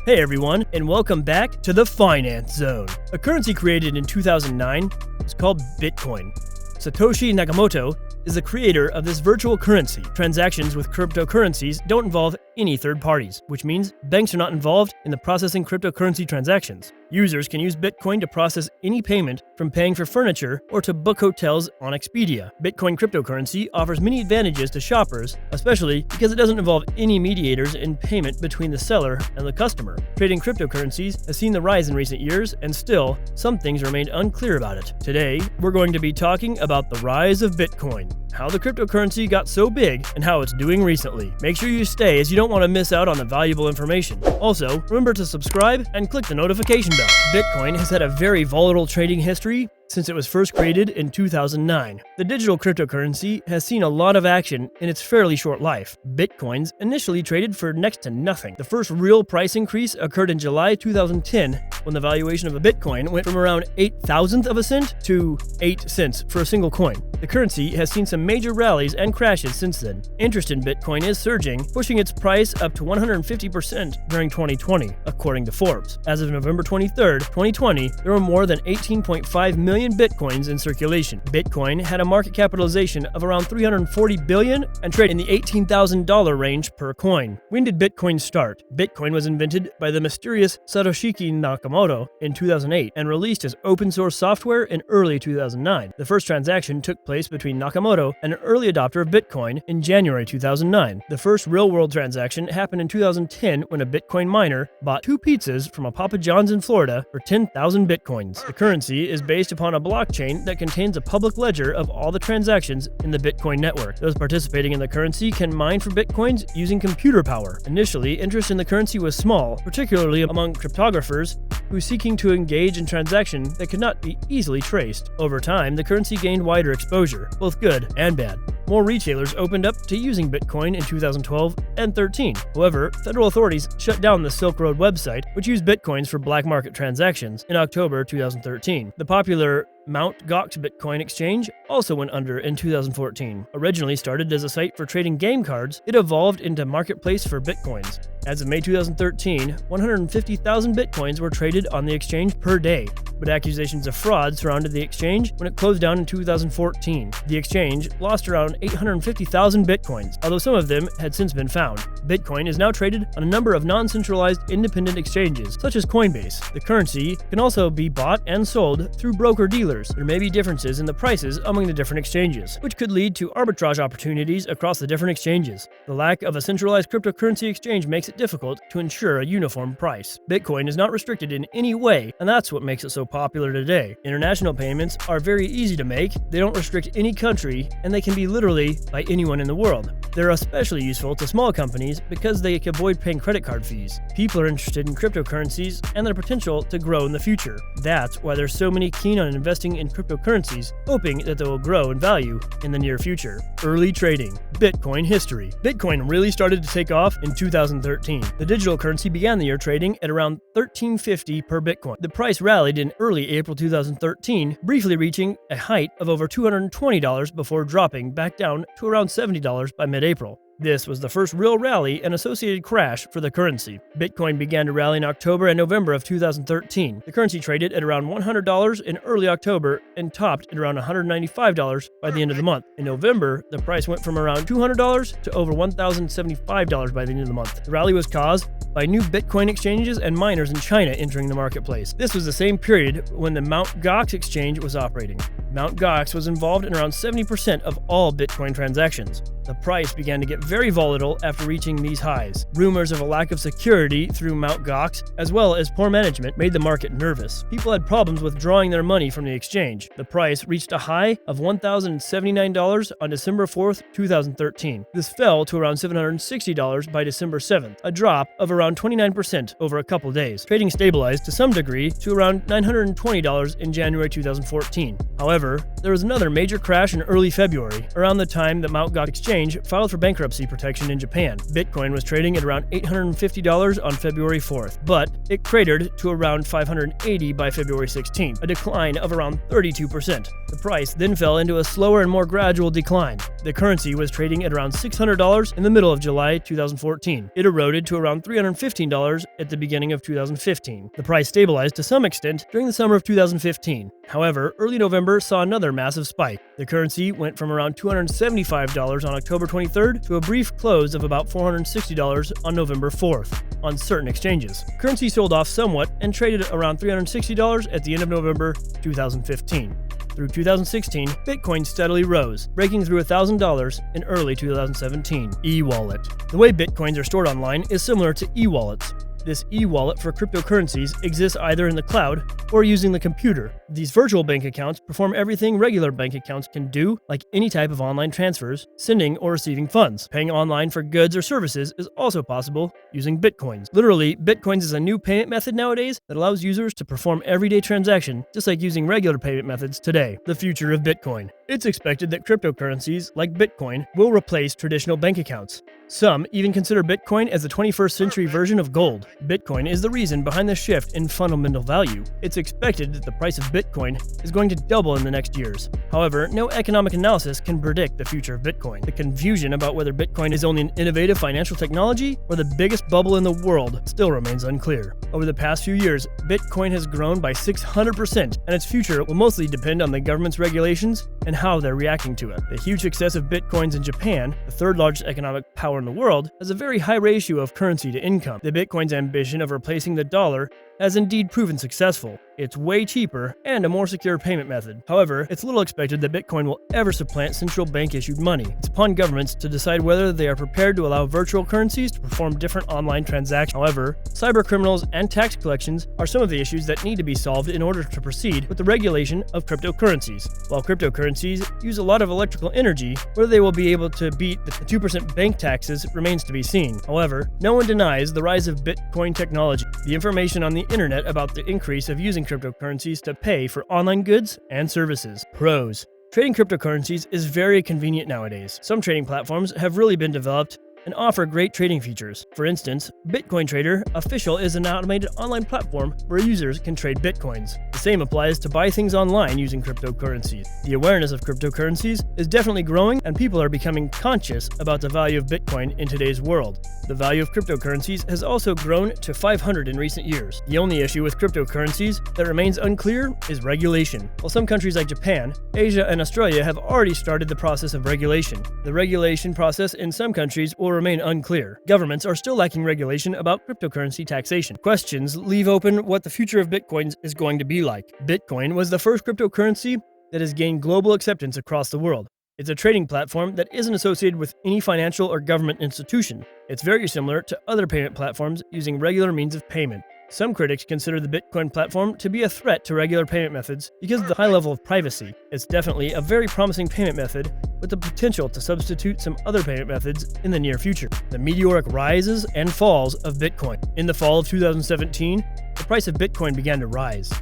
Hey everyone, and welcome back to the Finance Zone. A currency created in 2009 is called Bitcoin. Satoshi Nakamoto is the creator of this virtual currency. Transactions with cryptocurrencies don't involve any third parties, which means banks are not involved in the processing cryptocurrency transactions. Users can use Bitcoin to process any payment, from paying for furniture or to book hotels on Expedia. Bitcoin cryptocurrency offers many advantages to shoppers, especially because it doesn't involve any mediators in payment between the seller and the customer. Trading cryptocurrencies has seen the rise in recent years, and still, some things remain unclear about it. Today, we're going to be talking about the rise of Bitcoin, how the cryptocurrency got so big, and how it's doing recently. Make sure you stay, as you don't want to miss out on the valuable information. Also, remember to subscribe and click the notification bell. Bitcoin has had a very volatile trading history since it was first created in 2009. The digital cryptocurrency has seen a lot of action in its fairly short life. Bitcoins initially traded for next to nothing. The first real price increase occurred in July 2010, when the valuation of a Bitcoin went from around 0.008 of a cent to 8 cents for a single coin. The currency has seen some major rallies and crashes since then. Interest in Bitcoin is surging, pushing its price up to 150% during 2020, according to Forbes. As of November 23, 2020, there were more than 18.5 million Bitcoins in circulation. Bitcoin had a market capitalization of around $340 billion and traded in the $18,000 range per coin. When did Bitcoin start? Bitcoin was invented by the mysterious Satoshi Nakamoto in 2008 and released as open source software in early 2009. The first transaction took place between Nakamoto and an early adopter of Bitcoin in January 2009. The first real-world transaction happened in 2010 when a Bitcoin miner bought 2 pizzas from a Papa John's in Florida for 10,000 Bitcoins. The currency is based upon a blockchain that contains a public ledger of all the transactions in the Bitcoin network. Those participating in the currency can mine for Bitcoins using computer power. Initially, interest in the currency was small, particularly among cryptographers who seeking to engage in transactions that could not be easily traced. Over time, the currency gained wider exposure, both good and bad. More retailers opened up to using Bitcoin in 2012 and 13. However, federal authorities shut down the Silk Road website, which used Bitcoins for black market transactions, in October 2013. The popular Mt. Gox Bitcoin exchange also went under in 2014. Originally started as a site for trading game cards, it evolved into a marketplace for Bitcoins. As of May 2013, 150,000 Bitcoins were traded on the exchange per day, but accusations of fraud surrounded the exchange when it closed down in 2014. The exchange lost around 850,000 Bitcoins, although some of them had since been found. Bitcoin is now traded on a number of non-centralized independent exchanges, such as Coinbase. The currency can also be bought and sold through broker-dealers. There may be differences in the prices among the different exchanges, which could lead to arbitrage opportunities across the different exchanges. The lack of a centralized cryptocurrency exchange makes it difficult to ensure a uniform price. Bitcoin is not restricted in any way, and that's what makes it so popular today. International payments are very easy to make, they don't restrict any country, and they can be literally by anyone in the world. They're especially useful to small companies because they can avoid paying credit card fees. People are interested in cryptocurrencies and their potential to grow in the future. That's why there's so many keen on investing in cryptocurrencies, hoping that they will grow in value in the near future. Early trading. Bitcoin history. Bitcoin really started to take off in 2013. The digital currency began the year trading at around $13.50 per Bitcoin. The price rallied in early April 2013, briefly reaching a height of over $220 before dropping back down to around $70 by mid-April. This was the first real rally and associated crash for the currency. Bitcoin began to rally in October and November of 2013. The currency traded at around $100 in early October and topped at around $195 by the end of the month. In November, the price went from around $200 to over $1,075 by the end of the month. The rally was caused by new Bitcoin exchanges and miners in China entering the marketplace. This was the same period when the Mt. Gox exchange was operating. Mt. Gox was involved in around 70% of all Bitcoin transactions. The price began to get very volatile after reaching these highs. Rumors of a lack of security through Mt. Gox, as well as poor management, made the market nervous. People had problems withdrawing their money from the exchange. The price reached a high of $1,079 on December 4th, 2013. This fell to around $760 by December 7th, a drop of around 29% over a couple days. Trading stabilized to some degree to around $920 in January 2014. However, There was another major crash in early February, around the time that Mt. Gox Exchange filed for bankruptcy protection in Japan. Bitcoin was trading at around $850 on February 4th, but it cratered to around $580 by February 16th, a decline of around 32%. The price then fell into a slower and more gradual decline. The currency was trading at around $600 in the middle of July 2014. It eroded to around $315 at the beginning of 2015. The price stabilized to some extent during the summer of 2015. However, early November saw another massive spike. The currency went from around $275 on October 23rd to a brief close of about $460 on November 4th on certain exchanges. Currency sold off somewhat and traded around $360 at the end of November 2015. Through 2016, Bitcoin steadily rose, breaking through $1,000 in early 2017. E-wallet. The way Bitcoins are stored online is similar to e-wallets. This e-wallet for cryptocurrencies exists either in the cloud or using the computer. These virtual bank accounts perform everything regular bank accounts can do, like any type of online transfers, sending or receiving funds. Paying online for goods or services is also possible using Bitcoins. Literally, Bitcoins is a new payment method nowadays that allows users to perform everyday transactions, just like using regular payment methods today. The future of Bitcoin. It's expected that cryptocurrencies, like Bitcoin, will replace traditional bank accounts. Some even consider Bitcoin as the 21st century version of gold. Bitcoin is the reason behind the shift in fundamental value. It's expected that the price of Bitcoin is going to double in the next years. However, no economic analysis can predict the future of Bitcoin. The confusion about whether Bitcoin is only an innovative financial technology or the biggest bubble in the world still remains unclear. Over the past few years, Bitcoin has grown by 600%, and its future will mostly depend on the government's regulations and how they're reacting to it. The huge success of Bitcoins in Japan, the third largest economic power in the world, has a very high ratio of currency to income. The Bitcoin's ambition of replacing the dollar has indeed proven successful. It's way cheaper and a more secure payment method. However, it's little expected that Bitcoin will ever supplant central bank-issued money. It's upon governments to decide whether they are prepared to allow virtual currencies to perform different online transactions. However, cybercriminals and tax collections are some of the issues that need to be solved in order to proceed with the regulation of cryptocurrencies. While cryptocurrencies use a lot of electrical energy, whether they will be able to beat the 2% bank taxes remains to be seen. However, no one denies the rise of Bitcoin technology. The information on the internet about the increase of using cryptocurrencies to pay for online goods and services. Pros. Trading cryptocurrencies is very convenient nowadays. Some trading platforms have really been developed and offer great trading features. For instance, Bitcoin Trader Official is an automated online platform where users can trade Bitcoins. The same applies to buy things online using cryptocurrencies. The awareness of cryptocurrencies is definitely growing, and people are becoming conscious about the value of Bitcoin in today's world. The value of cryptocurrencies has also grown to 500 in recent years. The only issue with cryptocurrencies that remains unclear is regulation. While some countries like Japan, Asia, and Australia have already started the process of regulation, the regulation process in some countries will remain unclear. Governments are still lacking regulation about cryptocurrency taxation. Questions leave open what the future of Bitcoin is going to be like. Bitcoin was the first cryptocurrency that has gained global acceptance across the world. It's a trading platform that isn't associated with any financial or government institution. It's very similar to other payment platforms using regular means of payment. Some critics consider the Bitcoin platform to be a threat to regular payment methods because of the high level of privacy. It's definitely a very promising payment method with the potential to substitute some other payment methods in the near future. The meteoric rises and falls of Bitcoin. In the fall of 2017, the price of Bitcoin began to rise.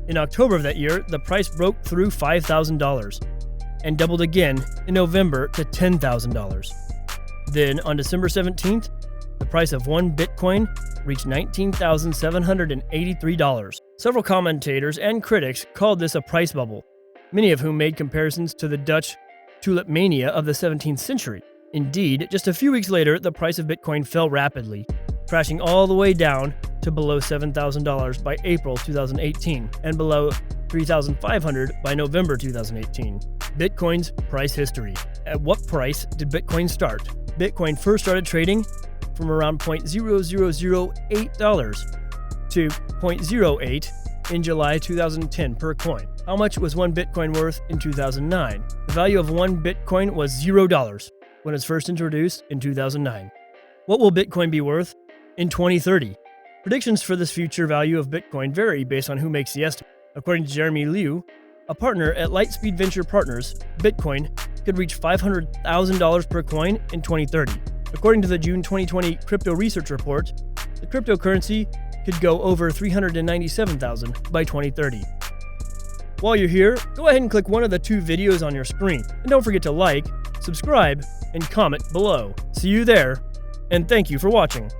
In October of that year, the price broke through $5,000 and doubled again in November to $10,000. Then on December 17th, the price of one Bitcoin reached $19,783. Several commentators and critics called this a price bubble, many of whom made comparisons to the Dutch tulip mania of the 17th century. Indeed, just a few weeks later, the price of Bitcoin fell rapidly, crashing all the way down to below $7,000 by April 2018 and below $3,500 by November 2018. Bitcoin's price history. At what price did Bitcoin start? Bitcoin first started trading from around $0.0008 to $0.08 in July 2010 per coin. How much was one Bitcoin worth in 2009? The value of one Bitcoin was $0 when it was first introduced in 2009. What will Bitcoin be worth in 2030? Predictions for this future value of Bitcoin vary based on who makes the estimate. According to Jeremy Liu, a partner at Lightspeed Venture Partners, Bitcoin could reach $500,000 per coin in 2030. According to the June 2020 Crypto Research Report, the cryptocurrency could go over $397,000 by 2030. While you're here, go ahead and click one of the 2 videos on your screen, and don't forget to like, subscribe, and comment below. See you there, and thank you for watching.